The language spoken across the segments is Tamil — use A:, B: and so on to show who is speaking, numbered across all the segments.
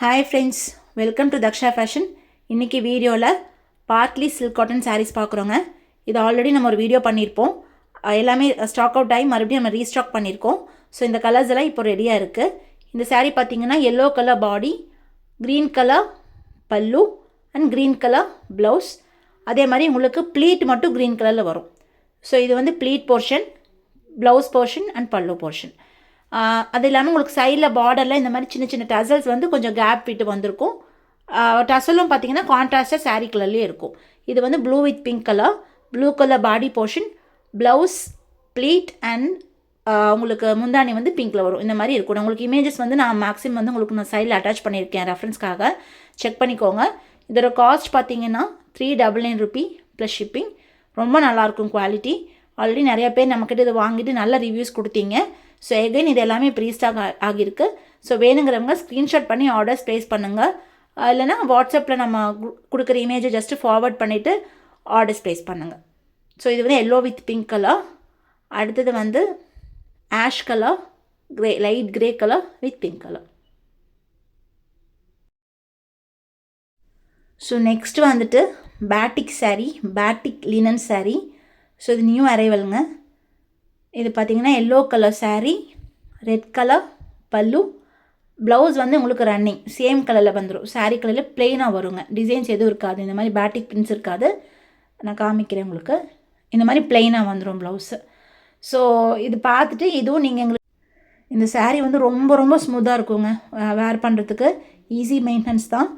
A: Hi friends, welcome to Daksha fashion. இன்றைக்கி வீடியோவில் பார்ட்லி சில்க் காட்டன் சாரீஸ் பார்க்குறோங்க. இது ஆல்ரெடி நம்ம ஒரு வீடியோ பண்ணியிருப்போம். எல்லாமே ஸ்டாக் அவுட் ஆகி மறுபடியும் நம்ம ரீஸ்டாக் பண்ணியிருக்கோம். ஸோ இந்த கலர்ஸ் எல்லாம் இப்போ ரெடியாக இருக்குது. இந்த சாரீ பார்த்திங்கன்னா yellow colour body, green colour pallu and green colour blouse. அதே மாதிரி உங்களுக்கு ப்ளீட் மட்டும் க்ரீன் கலரில் வரும். ஸோ இது வந்து pleat portion, blouse portion and pallu portion. அது இல்லாமல் உங்களுக்கு சைடில் பார்டரில் இந்த மாதிரி சின்ன சின்ன டசல்ஸ் வந்து கொஞ்சம் கேப் விட்டு வந்திருக்கும். டசலும் பார்த்தீங்கன்னா கான்ட்ராஸ்டாக சாரீ கலர்லேயே இருக்கும். இது வந்து blue with pink colour, blue colour body portion, blouse pleat and உங்களுக்கு முந்தானி வந்து பிங்க்கில் வரும். இந்த மாதிரி இருக்கும். உங்களுக்கு இமேஜஸ் வந்து நான் மேக்ஸிமம் வந்து உங்களுக்கு நான் சைடில் அட்டாச் பண்ணியிருக்கேன், ரெஃபரன்ஸ்க்காக செக் பண்ணிக்கோங்க. இதோட காஸ்ட் பார்த்தீங்கன்னா 399 ரூபி ப்ளஸ் ஷிப்பிங். ரொம்ப நல்லாயிருக்கும் குவாலிட்டி. ஆல்ரெடி நிறைய பேர் நம்மக்கிட்ட இதை வாங்கிட்டு நல்ல ரிவ்யூஸ் கொடுத்தீங்க. ஸோ எகைன் இது எல்லாமே ப்ரீஸ்டாக் ஆகியிருக்கு. ஸோ வேணுங்கிறவங்க ஸ்க்ரீன்ஷாட் பண்ணி ஆர்டர்ஸ் ப்ளேஸ் பண்ணுங்கள். இல்லைனா வாட்ஸ்அப்பில் நம்ம கொடுக்குற இமேஜை ஜஸ்ட்டு ஃபார்வர்ட் பண்ணிவிட்டு ஆர்டர்ஸ் ப்ளேஸ் பண்ணுங்கள். ஸோ இது வந்து எல்லோ வித் பிங்க் கலர். அடுத்தது வந்து ash colour, grey, light grey colour with pink colour. So next வந்துட்டு batik sari, batik linen sari. So இது நியூ அரைவலுங்க. இது பார்த்திங்கன்னா yellow colour sari, red colour பல்லு, ப்ளவுஸ் வந்து உங்களுக்கு ரன்னிங் சேம் கலரில் வந்துடும். சாரீ கலரில் ப்ளெயினாக வருங்க. டிசைன்ஸ் எதுவும் இருக்காது. இந்த மாதிரி பேட்டிக் பிரிண்ட்ஸ் இருக்காது. நான் காமிக்கிறேன் உங்களுக்கு. இந்த மாதிரி ப்ளெயினாக வந்துடும் ப்ளவுஸு. ஸோ இது பார்த்துட்டு இதுவும் நீங்கள் எங்களுக்கு இந்த சாரீ வந்து ரொம்ப ரொம்ப ஸ்மூத்தாக இருக்குங்க. வேர் பண்ணுறதுக்கு ஈஸி மெயின்டெனன்ஸ் தான்.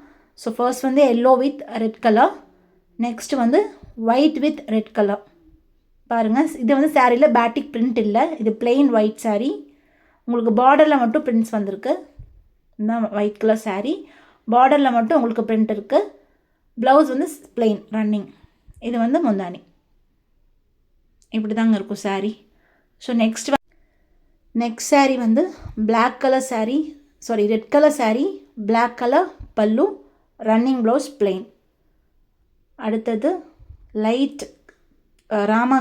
A: ஸோ ஃபர்ஸ்ட் வந்து yellow with red colour, next வந்து ஒயிட் வித் ரெட் கலர். பாருங்கள், இது வந்து சாரியில் பேட்டிக் பிரிண்ட் இல்லை, இது பிளெயின் ஒயிட் சாரீ. உங்களுக்கு பார்டரில் மட்டும் பிரிண்ட்ஸ் வந்திருக்கு. இதுதான் ஒயிட் கலர் சாரீ, பார்டரில் மட்டும் உங்களுக்கு பிரிண்ட் இருக்குது. ப்ளவுஸ் வந்து பிளெயின் ரன்னிங். இது வந்து முந்தானி. இப்படி தாங்க இருக்கும் சாரீ. ஸோ நெக்ஸ்ட் சாரீ வந்து black colour sari, sari red colour sari, black colour pallu, running blouse plain. அடுத்தது light rama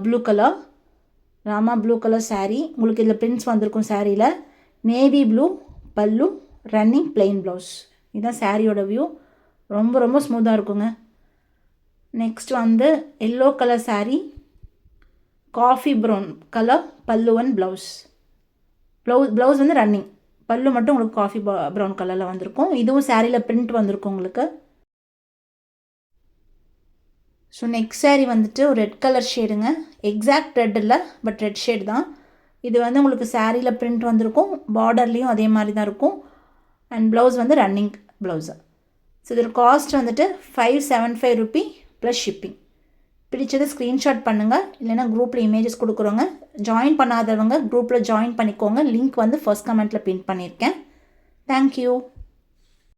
A: blue colour, rama blue colour sari. உங்களுக்கு இதில் பிரிண்ட்ஸ் வந்திருக்கும் சாரியில். Navy blue pallu, running plain blouse. இதுதான் சாரியோட வியூ. ரொம்ப ரொம்ப ஸ்மூத்தாக இருக்குங்க. நெக்ஸ்ட் வந்து yellow colour sari, coffee brown colour pallu and blouse. Blouse வந்து ரன்னிங், பல்லு மட்டும் உங்களுக்கு காஃபி ப்ரௌன் கலரில் வந்திருக்கும். இதுவும் சாரியில் பிரிண்ட் வந்திருக்கும் உங்களுக்கு. ஸோ நெக்ஸ்ட் சாரீ வந்துட்டு ஒரு ரெட் கலர் ஷேடுங்க. எக்ஸாக்ட் ரெட் இல்லை, பட் ரெட் ஷேட் தான். இது வந்து உங்களுக்கு சாரியில் பிரிண்ட் வந்திருக்கும், பார்டர்லேயும் அதே மாதிரி தான் இருக்கும். அண்ட் ப்ளவுஸ் வந்து ரன்னிங் ப்ளவுஸு. ஸோ இதோட காஸ்ட் வந்துட்டு 575 ரூபி ப்ளஸ் ஷிப்பிங். பிடிச்சது ஸ்க்ரீன்ஷாட் பண்ணுங்கள், இல்லைனா குரூப்பில் இமேஜஸ் கொடுக்குறோங்க. ஜாயின் பண்ணாதவங்க குரூப்பில் ஜாயின் பண்ணிக்கோங்க. லிங்க் வந்து ஃபர்ஸ்ட் கமெண்ட்டில் பின் பண்ணியிருக்கேன். தேங்க்யூ.